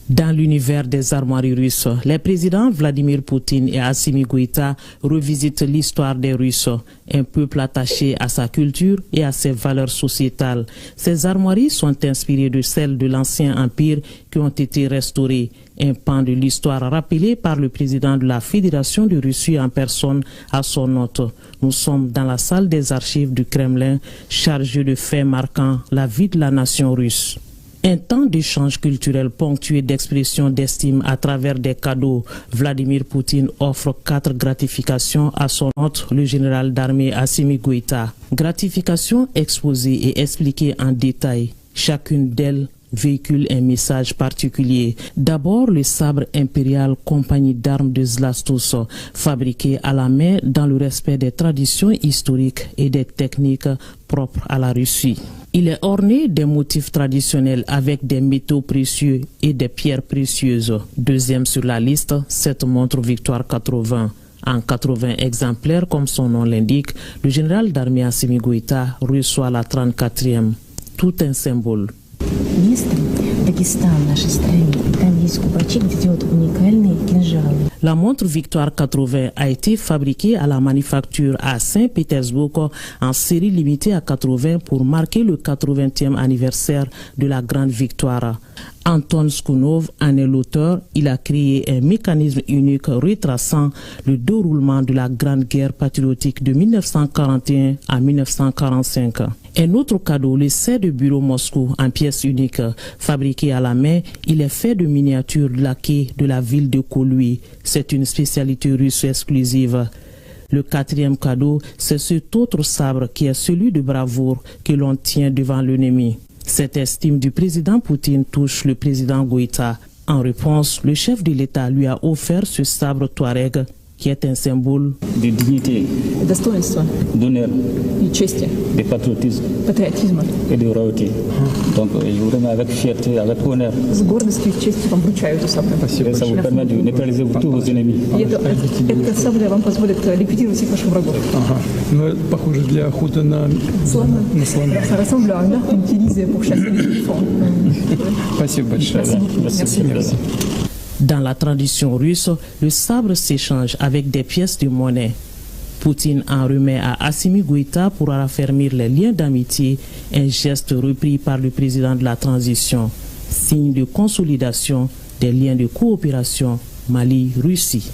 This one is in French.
Dans l'univers des armoiries russes, les présidents Vladimir Poutine et Assimi Goïta revisitent l'histoire des Russes, un peuple attaché à sa culture et à ses valeurs sociétales. Ces armoiries sont inspirées de celles de l'ancien empire qui ont été restaurées, un pan de l'histoire rappelé par le président de la Fédération de Russie en personne à son hôte. Nous sommes dans la salle des archives du Kremlin, chargée de faits marquant la vie de la nation russe. Un temps d'échange culturel ponctué d'expressions d'estime à travers des cadeaux. Vladimir Poutine offre 4 gratifications à son hôte, le général d'armée Assimi Goïta. Gratifications exposées et expliquées en détail. Chacune d'elles véhicule un message particulier. D'abord, le sabre impérial compagnie d'armes de Zlastos, fabriqué à la main dans le respect des traditions historiques et des techniques propres à la Russie. Il est orné des motifs traditionnels avec des métaux précieux et des pierres précieuses. Deuxième sur la liste, cette montre Victoire 80. En 80 exemplaires, comme son nom l'indique, le général d'armée Assimi Goïta reçoit la 34e. Tout un symbole. La montre Victoire 80 a été fabriquée à la manufacture à Saint-Pétersbourg en série limitée à 80 pour marquer le 80e anniversaire de la Grande Victoire. Anton Skounov en est l'auteur. Il a créé un mécanisme unique retraçant le déroulement de la Grande Guerre patriotique de 1941 à 1945. Un autre cadeau, le set de bureau Moscou en pièces uniques, fabriqué à la main, il est fait de miniatures laquées de la ville de Kolui. C'est une spécialité russe exclusive. Le 4e cadeau, c'est cet autre sabre qui est celui de bravoure que l'on tient devant l'ennemi. Cette estime du président Poutine touche le président Goïta. En réponse, le chef de l'État lui a offert ce sabre Touareg qui est un symbole de dignité, d'honneur, de patriotisme et de royauté. Donc je vous remets avec fierté, avec honneur. Et ça vous permet de neutraliser tous vos ennemis. Ça ressemble à un arc qu'on utilise pour chasser les éléphants. Merci. Dans la tradition russe, le sabre s'échange avec des pièces de monnaie. Poutine en remet à Assimi Goïta pour raffermir les liens d'amitié, un geste repris par le président de la transition, signe de consolidation des liens de coopération Mali-Russie.